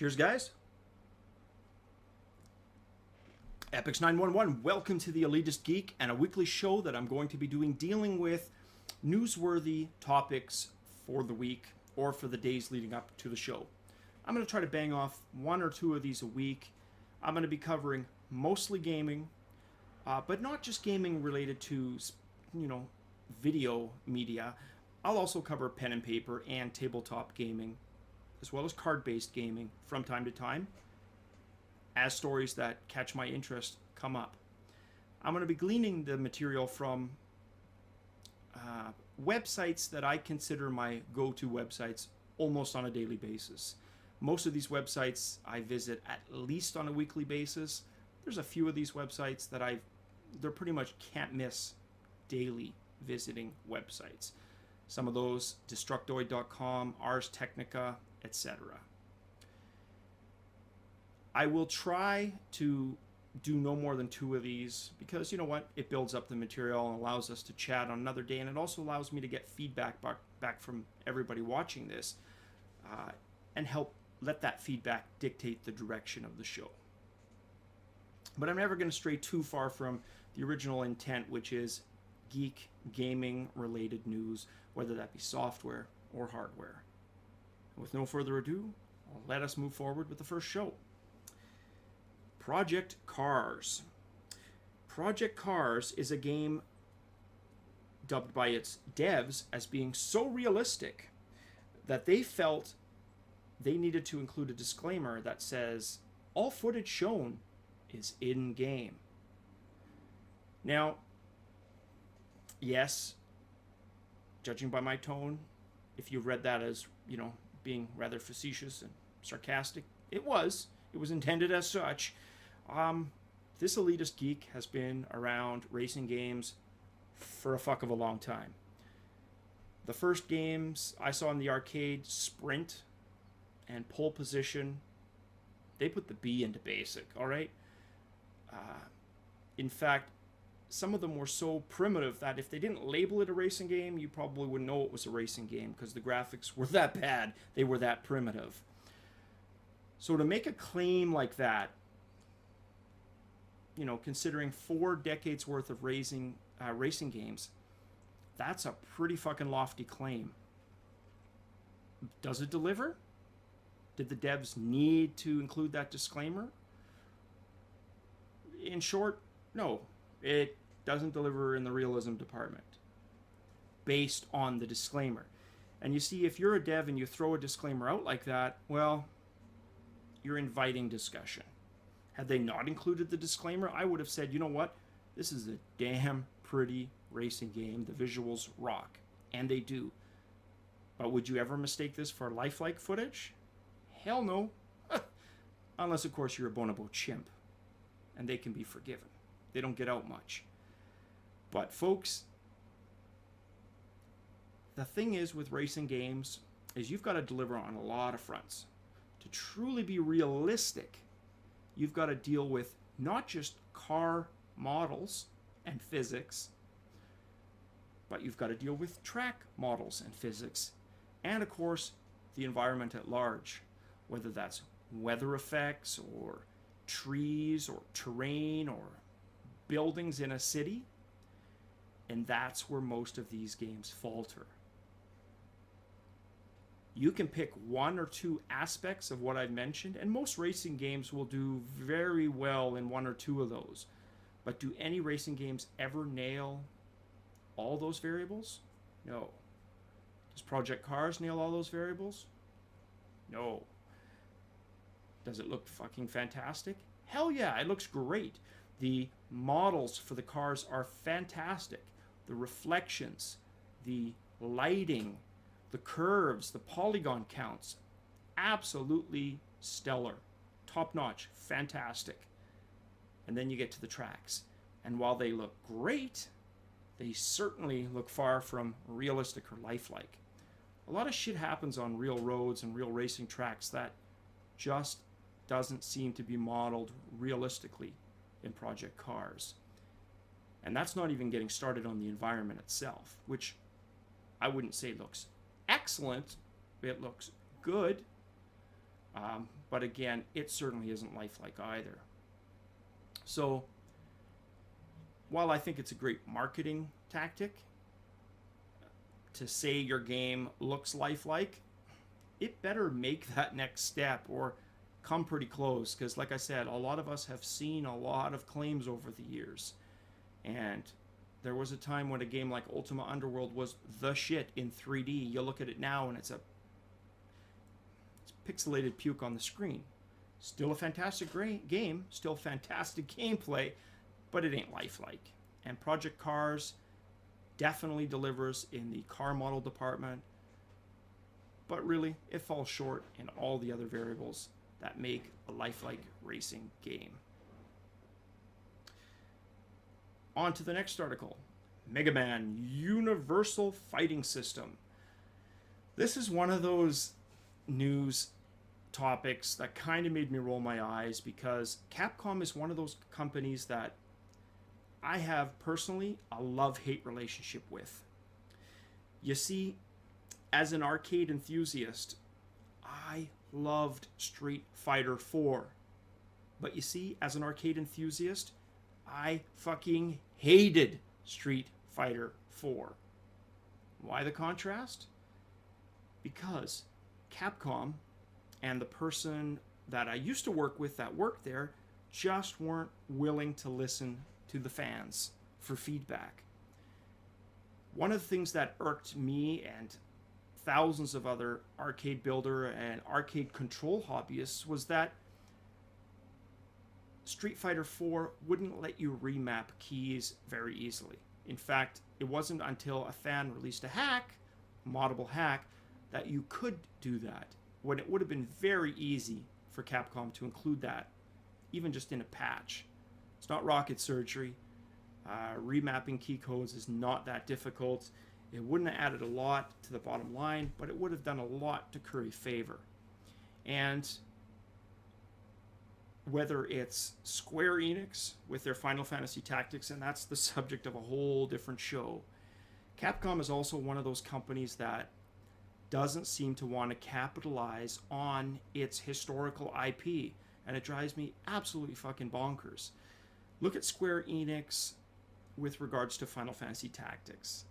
Cheers, guys. Epyx911, welcome to the Elitist Geek and a weekly show that I'm going to be dealing with newsworthy topics for the week or for the days leading up to the show. I'm going to try to bang off one or two of these a week. I'm going to be covering mostly gaming, but not just gaming related to, video media. I'll also cover pen and paper and tabletop gaming, as well as card-based gaming from time to time, as stories that catch my interest come up. I'm going to be gleaning the material from websites that I consider my go-to websites almost on a daily basis. Most of these websites I visit at least on a weekly basis. There's a few of these websites that they're pretty much can't miss daily visiting websites. Some of those, Destructoid.com, Ars Technica, etc. I will try to do no more than two of these because, you know what, it builds up the material and allows us to chat on another day, and it also allows me to get feedback back from everybody watching this and help let that feedback dictate the direction of the show. But I'm never going to stray too far from the original intent, which is geek gaming related news, whether that be software or hardware. And with no further ado, let us move forward with the first show. Project Cars. Project Cars is a game dubbed by its devs as being so realistic that they felt they needed to include a disclaimer that says all footage shown is in-game. Now, yes, judging by my tone, if you read that as, being rather facetious and sarcastic, it was intended as such. This Elitist Geek has been around racing games for a fuck of a long time. The first games I saw in the arcade, Sprint and Pole Position, they put the B into basic, all right? In fact, some of them were so primitive that if they didn't label it a racing game, you probably wouldn't know it was a racing game because the graphics were that bad. They were that primitive. So to make a claim like that, considering 4 decades worth of racing games, that's a pretty fucking lofty claim. Does it deliver? Did the devs need to include that disclaimer? In short, no. It doesn't deliver in the realism department based on the disclaimer. And you see, if you're a dev and you throw a disclaimer out like that, well, you're inviting discussion. Had they not included the disclaimer, I would have said, you know what? This is a damn pretty racing game. The visuals rock. And they do. But would you ever mistake this for lifelike footage? Hell no. Unless, of course, you're a bonobo chimp. And they can be forgiven. They don't get out much. But, folks, the thing is with racing games is you've got to deliver on a lot of fronts. To truly be realistic, you've got to deal with not just car models and physics, but you've got to deal with track models and physics, and of course the environment at large, whether that's weather effects or trees or terrain or buildings in a city. And that's where most of these games falter. You can pick one or two aspects of what I've mentioned, and most racing games will do very well in one or two of those. But do any racing games ever nail all those variables? No. Does Project Cars nail all those variables? No. Does it look fucking fantastic? Hell yeah, it looks great. The models for the cars are fantastic. The reflections, the lighting, the curves, the polygon counts, absolutely stellar, top-notch, fantastic. And then you get to the tracks. And while they look great, they certainly look far from realistic or lifelike. A lot of shit happens on real roads and real racing tracks that just doesn't seem to be modeled realistically in Project Cars. And that's not even getting started on the environment itself, which I wouldn't say looks excellent. It looks good, But again, it certainly isn't lifelike either. So while I think it's a great marketing tactic to say your game looks lifelike, it better make that next step or come pretty close, because like I said, a lot of us have seen a lot of claims over the years, and there was a time when a game like Ultima Underworld was the shit in 3D. You look at it now and it's pixelated puke on the screen. Still a fantastic game, still fantastic gameplay, but it ain't lifelike. And Project Cars definitely delivers in the car model department, but really it falls short in all the other variables that make a lifelike racing game. On to the next article. Megaman Universal Fighting System. This is one of those news topics that kind of made me roll my eyes, because Capcom is one of those companies that I have personally a love-hate relationship with. You see, as an arcade enthusiast, I loved Street Fighter 4. But you see, as an arcade enthusiast, I fucking hated Street Fighter 4. Why the contrast? Because Capcom and the person that I used to work with that worked there just weren't willing to listen to the fans for feedback. One of the things that irked me and thousands of other arcade builder and arcade control hobbyists was that Street Fighter 4 wouldn't let you remap keys very easily. In fact, it wasn't until a fan released a hack, moddable hack, that you could do that, when it would have been very easy for Capcom to include that, even just in a patch. It's not rocket surgery. Remapping key codes is not that difficult. It wouldn't have added a lot to the bottom line, but it would have done a lot to curry favor. And whether it's Square Enix with their Final Fantasy Tactics, and that's the subject of a whole different show, Capcom is also one of those companies that doesn't seem to want to capitalize on its historical IP, and it drives me absolutely fucking bonkers. Look at Square Enix with regards to Final Fantasy Tactics.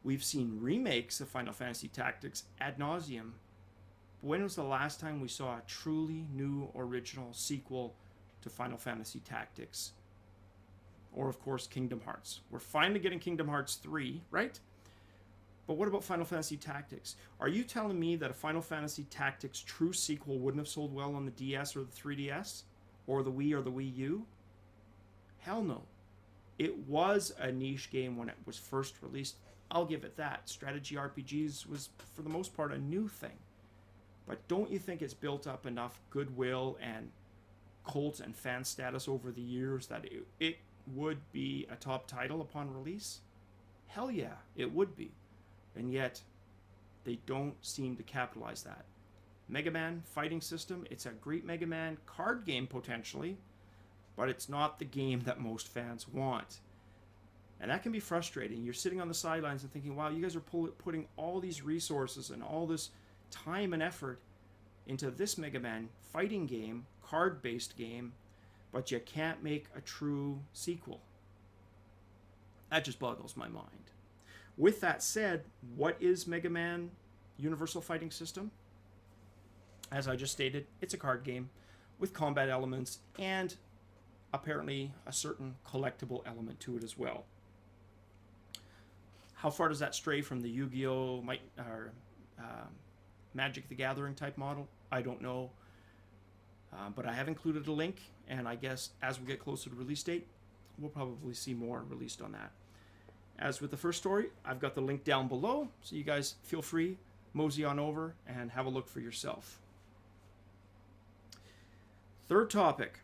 We've seen remakes of Final Fantasy Tactics ad nauseum. When was the last time we saw a truly new original sequel to Final Fantasy Tactics? Or, of course, Kingdom Hearts. We're finally getting Kingdom Hearts 3, right? But what about Final Fantasy Tactics? Are you telling me that a Final Fantasy Tactics true sequel wouldn't have sold well on the DS or the 3DS? Or the Wii or the Wii U? Hell no. It was a niche game when it was first released. I'll give it that. Strategy RPGs was, for the most part, a new thing. But don't you think it's built up enough goodwill and cult and fan status over the years that it would be a top title upon release? Hell yeah, it would be. And yet, they don't seem to capitalize that. Megaman Fighting System, it's a great Mega Man card game potentially, but it's not the game that most fans want. And that can be frustrating. You're sitting on the sidelines and thinking, wow, you guys are putting all these resources and all this time and effort into this Mega Man fighting game, card-based game, but you can't make a true sequel. That just boggles my mind. With that said, what is Mega Man Universal Fighting System? As I just stated, it's a card game with combat elements and apparently a certain collectible element to it as well. How far does that stray from the Yu-Gi-Oh! Magic the Gathering type model? I don't know. But I have included a link, and I guess as we get closer to release date, we'll probably see more released on that. As with the first story, I've got the link down below, so you guys feel free, mosey on over, and have a look for yourself. Third topic,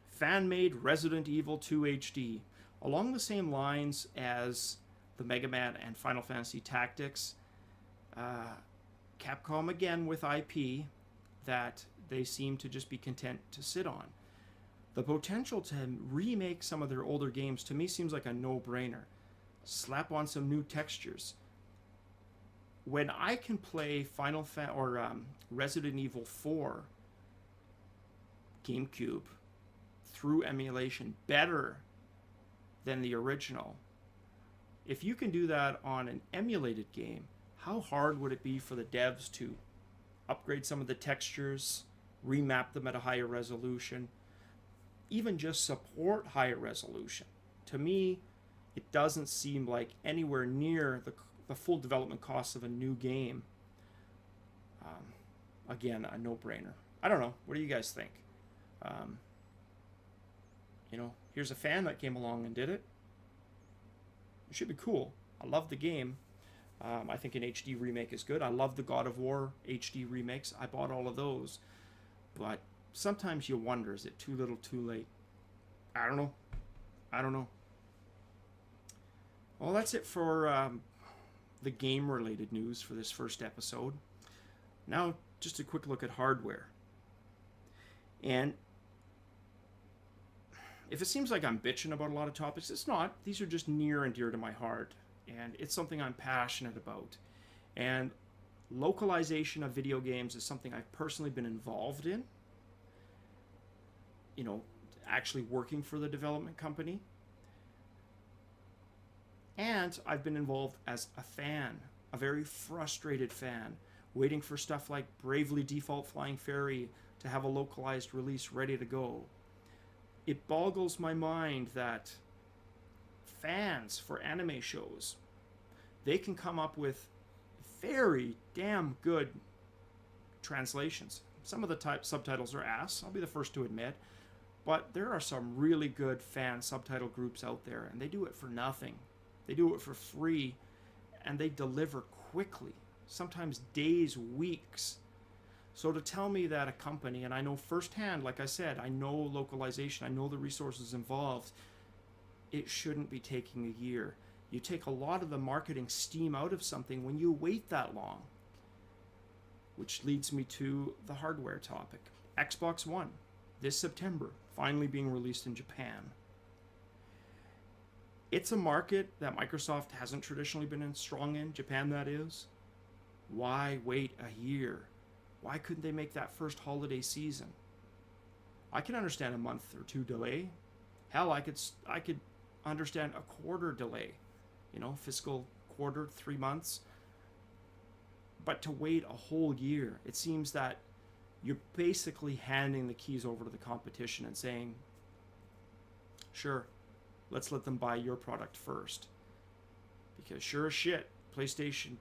fan-made Resident Evil 2 HD. Along the same lines as the Mega Man and Final Fantasy Tactics, Capcom again with IP that they seem to just be content to sit on. The potential to remake some of their older games to me seems like a no-brainer. Slap on some new textures. when I can play Resident Evil 4 GameCube through emulation better than the original, if you can do that on an emulated game, how hard would it be for the devs to upgrade some of the textures, remap them at a higher resolution, even just support higher resolution? To me, it doesn't seem like anywhere near the full development costs of a new game. Again, a no-brainer. I don't know. What do you guys think? Here's a fan that came along and did it. It should be cool. I love the game. I think an HD remake is good. I love the God of War HD remakes. I bought all of those. But sometimes you wonder, is it too little too late? I don't know. Well, that's it for the game-related news for this first episode. Now, just a quick look at hardware. And if it seems like I'm bitching about a lot of topics, it's not. These are just near and dear to my heart. And it's something I'm passionate about. And localization of video games is something I've personally been involved in. Actually working for the development company. And I've been involved as a fan, a very frustrated fan, waiting for stuff like Bravely Default Flying Fairy to have a localized release ready to go. It boggles my mind that fans for anime shows, they can come up with very damn good translations. Some of the subtitles are ass, I'll be the first to admit, but there are some really good fan subtitle groups out there, and they do it for nothing. They do it for free, and they deliver quickly, sometimes days, weeks. So to tell me that a company, and I know firsthand, like I said, I know localization, I know the resources involved, it shouldn't be taking a year. You take a lot of the marketing steam out of something when you wait that long. Which leads me to the hardware topic. Xbox One, this September, finally being released in Japan. It's a market that Microsoft hasn't traditionally been strong in, Japan that is. Why wait a year? Why couldn't they make that first holiday season? I can understand a month or two delay. Hell, I could understand a quarter delay. Fiscal quarter, 3 months. But to wait a whole year, it seems that you're basically handing the keys over to the competition and saying, sure, let's let them buy your product first. Because sure as shit, PlayStation,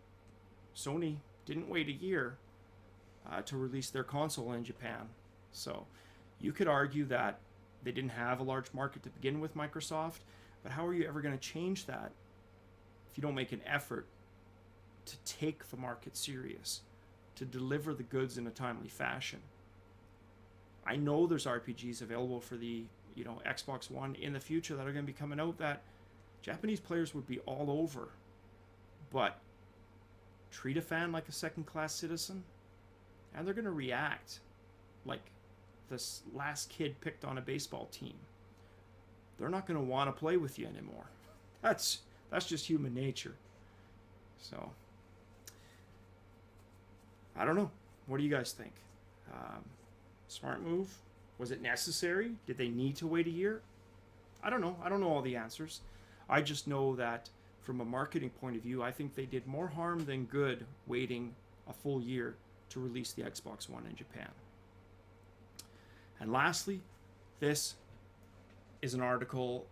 Sony didn't wait a year to release their console in Japan. So you could argue that they didn't have a large market to begin with, Microsoft, but how are you ever going to change that if you don't make an effort to take the market serious, to deliver the goods in a timely fashion? I know there's RPGs available for the Xbox One in the future that are going to be coming out that Japanese players would be all over, but treat a fan like a second-class citizen, and they're going to react like this last kid picked on a baseball team. They're not going to want to play with you anymore. That's just human nature. So, I don't know. What do you guys think? Smart move? Was it necessary? Did they need to wait a year? I don't know. I don't know all the answers. I just know that from a marketing point of view, I think they did more harm than good waiting a full year to release the Xbox One in Japan. And lastly, this is an article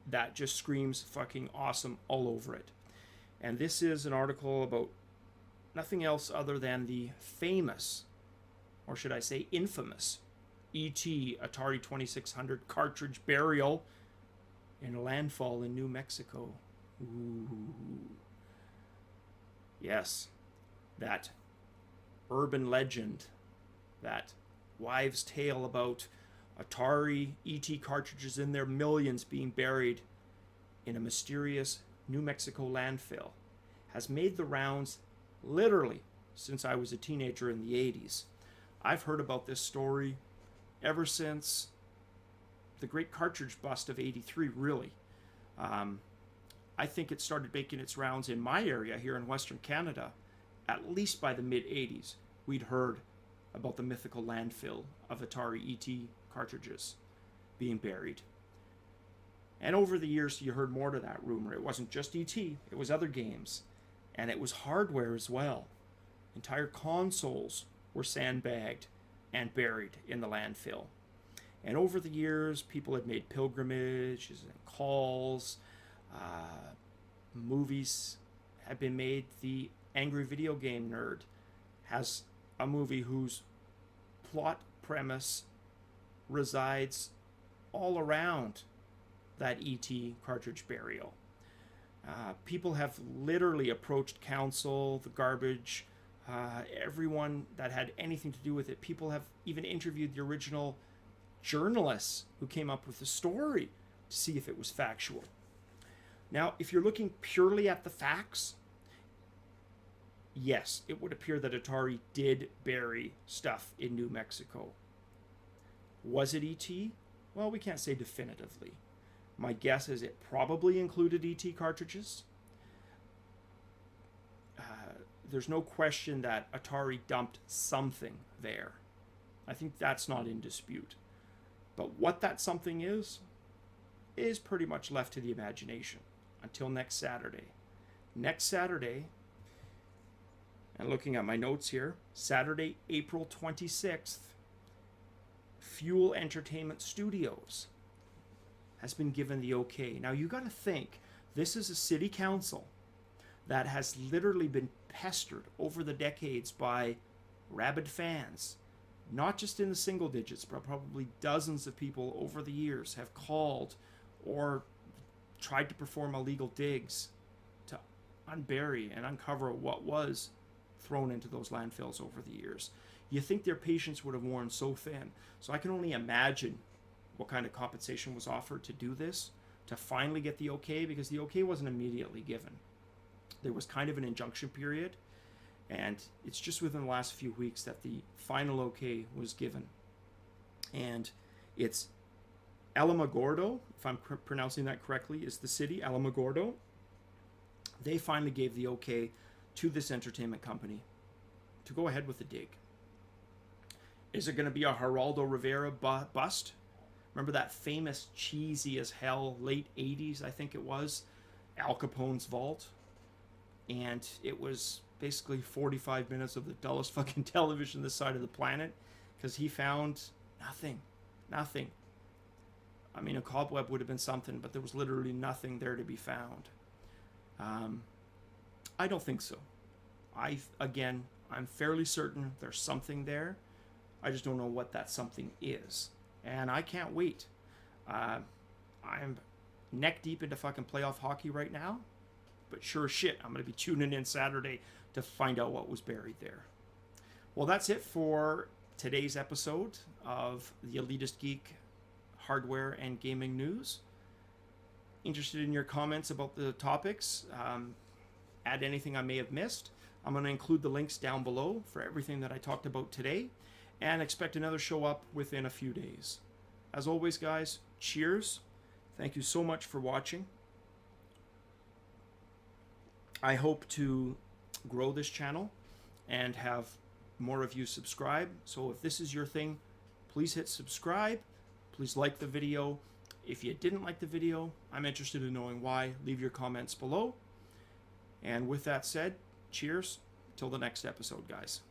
that just screams fucking awesome all over it. And this is an article about nothing else other than the famous, or should I say infamous, E.T. Atari 2600 cartridge burial in a landfill in New Mexico. Ooh. Yes, that urban legend, that wives' tale about Atari E.T. cartridges in their millions being buried in a mysterious New Mexico landfill has made the rounds literally since I was a teenager in the 80s. I've heard about this story ever since the great cartridge bust of 83, really. I think it started making its rounds in my area here in Western Canada, at least by the mid-'80s. We'd heard about the mythical landfill of Atari ET cartridges being buried. And over the years, you heard more to that rumor. It wasn't just ET, it was other games. And it was hardware as well. Entire consoles were sandbagged and buried in the landfill. And over the years, people had made pilgrimages and calls. Movies have been made. The Angry Video Game Nerd has a movie whose plot premise resides all around that ET cartridge burial. People have literally approached council, the garbage, everyone that had anything to do with it. People have even interviewed the original journalists who came up with the story to see if it was factual. Now, if you're looking purely at the facts, yes, it would appear that Atari did bury stuff in New Mexico. Was it ET? Well, we can't say definitively. My guess is it probably included ET cartridges. There's no question that Atari dumped something there. I think that's not in dispute. But what that something is pretty much left to the imagination until next Saturday. Next Saturday, and looking at my notes here, Saturday, April 26th, Fuel Entertainment Studios has been given the okay. Now you got to think, this is a city council that has literally been pestered over the decades by rabid fans. Not just in the single digits, but probably dozens of people over the years have called or tried to perform illegal digs to unbury and uncover what was thrown into those landfills over the years. You think their patience would have worn so thin. So I can only imagine what kind of compensation was offered to do this, to finally get the okay, because the okay wasn't immediately given. There was kind of an injunction period, and it's just within the last few weeks that the final okay was given. And it's Alamogordo, if I'm pronouncing that correctly, is the city, Alamogordo. They finally gave the okay to this entertainment company to go ahead with the dig. Is it going to be a Geraldo Rivera bust? Remember that famous cheesy as hell late 80s, I think it was, Al Capone's Vault? And it was basically 45 minutes of the dullest fucking television this side of the planet, because he found nothing. I mean, a cobweb would have been something, but there was literally nothing there to be found. I don't think so. I'm fairly certain there's something there. I just don't know what that something is. And I can't wait. I'm neck deep into fucking playoff hockey right now. But sure as shit, I'm going to be tuning in Saturday to find out what was buried there. Well, that's it for today's episode of the Elitist Geek hardware and gaming news. Interested in your comments about the topics. Add anything I may have missed. I'm going to include the links down below for everything that I talked about today, and expect another show up within a few days. As always, guys, cheers. Thank you so much for watching. I hope to grow this channel and have more of you subscribe. So if this is your thing, please hit subscribe. Please like the video. If you didn't like the video, I'm interested in knowing why. Leave your comments below. And with that said, cheers. Till the next episode, guys.